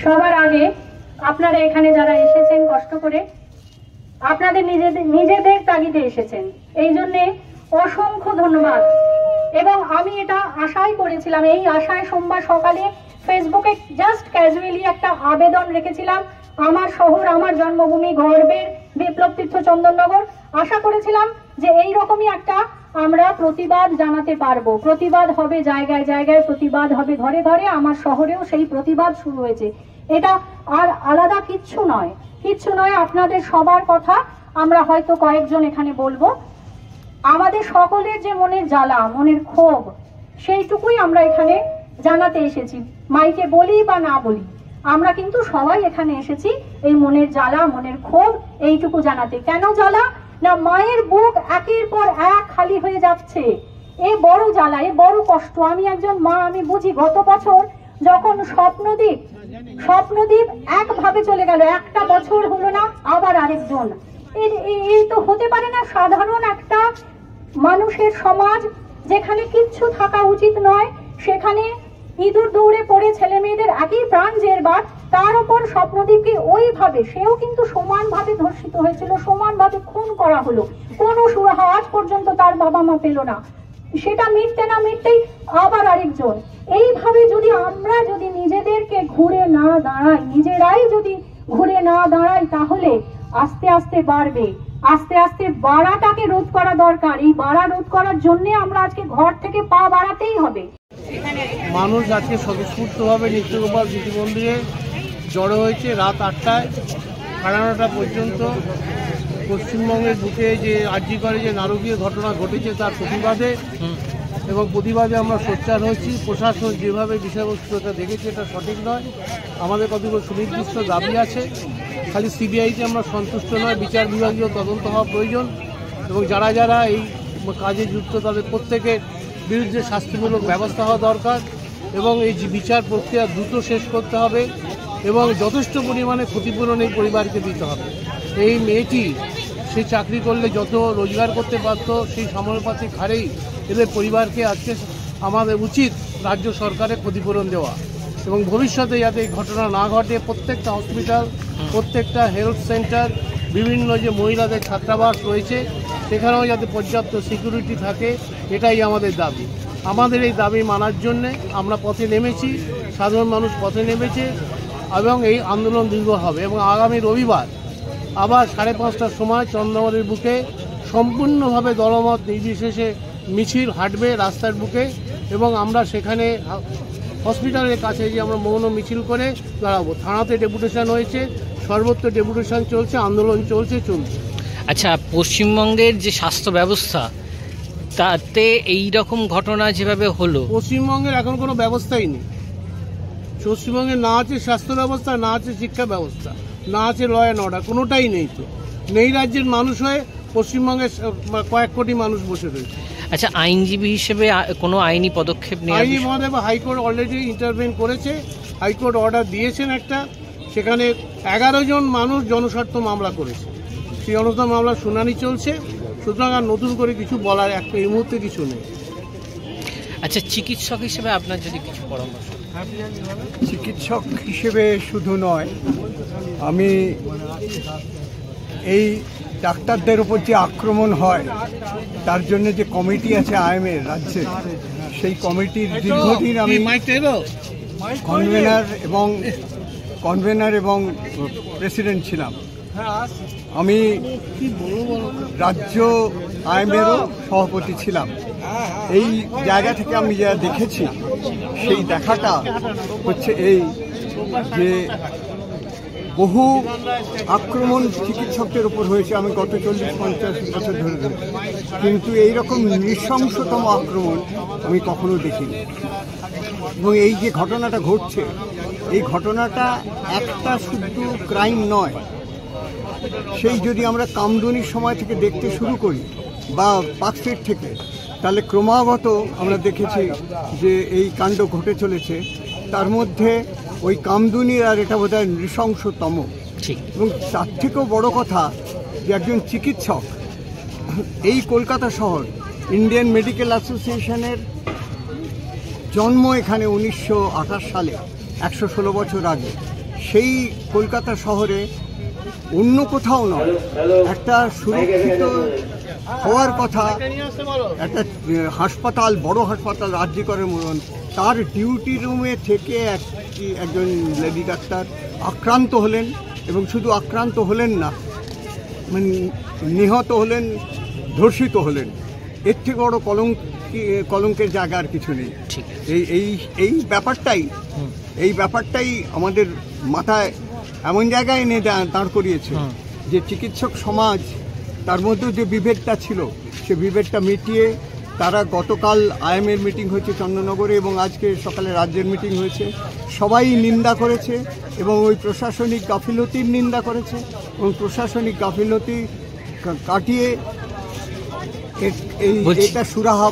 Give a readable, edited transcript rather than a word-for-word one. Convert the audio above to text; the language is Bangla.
সবার আগে আপনারা এখানে যারা এসেছেন কষ্ট করে, আপনাদের নিজেদের তাগিদে এসেছেন, এই জন্য অসংখ্য ধন্যবাদ। এবং আমি এটা আশাই করেছিলাম, এই আশায় সোমবার সকালে ফেসবুকে জাস্ট ক্যাজুয়ালি একটা আবেদন রেখেছিলাম, আমার শহর আমার জন্মভূমি গর্বের বিপ্লব তীর্থ চন্দননগর। আশা করেছিলাম যে এই রকমই একটা আমরা প্রতিবাদ জানাতে পারবো, প্রতিবাদ হবে জায়গায় জায়গায়, প্রতিবাদ হবে ঘরে ঘরে। আমার শহরেও সেই প্রতিবাদ শুরু হয়েছে। এটা আর আলাদা কিচ্ছু নয়, কিচ্ছু নয়। আপনাদের সবার কথা আমরা হয়তো কয়েকজন এখানে বলবো। আমাদের সকলের যে মনের জ্বালা, মনের ক্ষোভ, সেইটুকুই আমরা এখানে জানাতে এসেছি। মাইকে বলি বা না বলি, আমরা কিন্তু সবাই এখানে এসেছি এই মনের জ্বালা, মনের ক্ষোভ এইটুকু জানাতে। কেন জ্বালা? না, মায়ের বুক একের পর এক খালি হয়ে যাচ্ছে। এ বড় জ্বালা, এ বড় কষ্ট। আমি একজন মা, আমি বুঝি। গত বছর যখন স্বপ্নদ্বীপ একভাবে চলে গেল, একটা বছর হলো না, আবার আরেকজন। এই তো হতে পারে না। সাধারণ একটা মানুষের সমাজ যেখানে কিচ্ছু থাকা উচিত নয়, সেখানে ইঁদুর দৌড়ে পড়ে ছেলে মেয়েদের একই প্রাণ জেরবার, তার উপর স্বপ্নদ্বীপকে ওইভাবে, সেও কিন্তু সমানভাবে ধর্ষিত হয়েছিল, সমানভাবে খুন করা হলো, কোনো সুরাহা আজ পর্যন্ত তার বাবা মা পেল না। সেটা মিটতে না মিটতেই আবার আরেকজন। এইভাবে যদি আমরা নিজেদেরকে ঘুরে না দাঁড়াই, নিজেরাই যদি ঘুরে না দাঁড়াই, তাহলে আস্তে আস্তে বাড়বে। আস্তে আস্তে বাড়াটাকে রোধ করা দরকার। এই বাড়া রোধ করার জন্য আমরা আজকে ঘর থেকে পা বাড়াতেই হবে। মানুষ আজকে স্বতঃস্ফূর্তভাবে নিত্যগোপাল স্মৃতি মন্দিরে জড়ো হয়েছে। রাত 8টায় 9:30 পর্যন্ত পশ্চিমবঙ্গের বুকে যে আরজি করে যে নারকীয় ঘটনা ঘটেছে তার প্রতিবাদে এবং প্রতিবাদে আমরা সোচ্চার হয়েছি। প্রশাসন যেভাবে বিষয়বস্তুটা দেখেছে এটা সঠিক নয়। আমাদের কতগুলো সুনির্দিষ্ট দাবি আছে। খালি সিবিআইতে আমরা সন্তুষ্ট নয়, বিচার বিভাগীয় তদন্ত হওয়া প্রয়োজন এবং যারা যারা এই কাজে যুক্ত তাদের প্রত্যেকের বিরুদ্ধে শাস্তিমূলক ব্যবস্থা হওয়া দরকার এবং এই বিচার প্রক্রিয়া দ্রুত শেষ করতে হবে এবং যথেষ্ট পরিমাণে ক্ষতিপূরণ এই পরিবারকে দিতে হবে। এই মেয়েটি সে চাকরি করলে যত রোজগার করতে পারত সেই সমানুপাতিক হারেই এদের পরিবারকে আজকে আমাদের উচিত রাজ্য সরকারের ক্ষতিপূরণ দেওয়া এবং ভবিষ্যতে যাতে এই ঘটনা না ঘটে প্রত্যেকটা হসপিটাল, প্রত্যেকটা হেলথ সেন্টার, বিভিন্ন যে মহিলাদের ছাত্রাবাস রয়েছে সেখানেও যাতে পর্যাপ্ত সিকিউরিটি থাকে, এটাই আমাদের দাবি। আমাদের এই দাবি মানার জন্যে আমরা পথে নেমেছি, সাধারণ মানুষ পথে নেমেছে এবং এই আন্দোলন দীর্ঘ হবে এবং আগামী রবিবার আবার 5:30টার সময় চন্দ্রনগরের বুকে সম্পূর্ণভাবে দলমত নির্বিশেষে মিছিল হাঁটবে রাস্তার বুকে এবং আমরা সেখানে হসপিটালের কাছে যে আমরা মৌন মিছিল করে দাঁড়াবো। থানাতে ডেপুটেশন হয়েছে, সর্বত্র ডেপুটেশন চলছে, আন্দোলন চলছে। আচ্ছা, পশ্চিমবঙ্গের যে স্বাস্থ্য ব্যবস্থা তাতে এই রকম ঘটনা যেভাবে হলো, পশ্চিমবঙ্গের এখন কোনো ব্যবস্থাই নেই। পশ্চিমবঙ্গে না আছে স্বাস্থ্য ব্যবস্থা, না আছে শিক্ষা ব্যবস্থা, না আছে ল অ্যান্ড অর্ডার, কোনোটাই নেই। তো নেই রাজ্যের মানুষ হয়ে পশ্চিমবঙ্গে কয়েক কোটি মানুষ বসে রয়েছে। আচ্ছা, আইনজীবী হিসেবে কোনো আইনি পদক্ষেপ নেই? আইনি মহোদয় হাইকোর্ট অলরেডি ইন্টারভেন করেছে, হাইকোর্ট অর্ডার দিয়েছেন একটা, সেখানে 11 জন মানুষ জনস্বার্থ মামলা করেছে, সেই জনস্বার্থ মামলার শুনানি চলছে। সুতরাং আর নতুন করে কিছু বলার এই মুহূর্তে কিছু নেই। আচ্ছা, চিকিৎসক হিসেবে আপনার যদি কিছু পরামর্শ? চিকিৎসক হিসেবে শুধু নয়, আমি এই ডাক্তারদের উপর যে আক্রমণ হয় তার জন্য যে কমিটি আছে আইএমএ রাজ্যে, সেই কমিটির দীর্ঘদিন আমি কনভেনার এবং প্রেসিডেন্ট ছিলাম। আমি রাজ্য আইএমএরও সভাপতি ছিলাম। এই জায়গা থেকে আমি যা দেখেছি, সেই দেখাটা হচ্ছে এই যে বহু আক্রমণ চিকিৎসকদের উপর হয়েছে। আমি গত 40-50 বছর ধরে দেখছি, কিন্তু এইরকম নৃশংসতম আক্রমণ আমি কখনো দেখিনি। এবং এই যে ঘটনাটা ঘটছে, এই ঘটনাটা একটা শুধু ক্রাইম নয়। সেই যদি আমরা কামদুনির সময় থেকে দেখতে শুরু করি বা পার্কস্ট্রিট থেকে, তাহলে ক্রমাগত আমরা দেখেছি যে এই কাণ্ড ঘটে চলেছে। তার মধ্যে ওই কামদুনির আর এটা বোধহয় নৃশংসতম। এবং তার থেকেও বড় কথা যে একজন চিকিৎসক, এই কলকাতা শহর, ইন্ডিয়ান মেডিকেল অ্যাসোসিয়েশনের জন্ম এখানে 1928 সালে। 116 বছর আগে। সেই কলকাতা শহরে অন্য কোথাও নয়, একটা সুরক্ষিত হওয়ার কথা একটা হাসপাতাল, বড় হাসপাতাল আরজি করের মতন, তার ডিউটি রুমে থেকে একজন লেডি ডাক্তার আক্রান্ত হলেন, এবং শুধু আক্রান্ত হলেন না, মানে নিহত হলেন, ধর্ষিত হলেন। এর থেকে বড় কলঙ্কের জায়গা আর কিছু নেই। ঠিক এই ব্যাপারটাই আমাদের মাথায় এমন জায়গায় এনে দাঁড় করিয়েছে যে চিকিৎসক সমাজ, তার মধ্যে যে বিভেদটা ছিল সে বিভেদটা মিটিয়ে তারা গতকাল আইএমএর মিটিং হয়েছে চন্দননগরে, এবং আজকে সকালে রাজ্যের মিটিং হয়েছে, সবাই নিন্দা করেছে এবং ওই প্রশাসনিক গাফিলতির নিন্দা করেছে, এবং প্রশাসনিক গাফিলতি কাটিয়ে এটা সুরাহা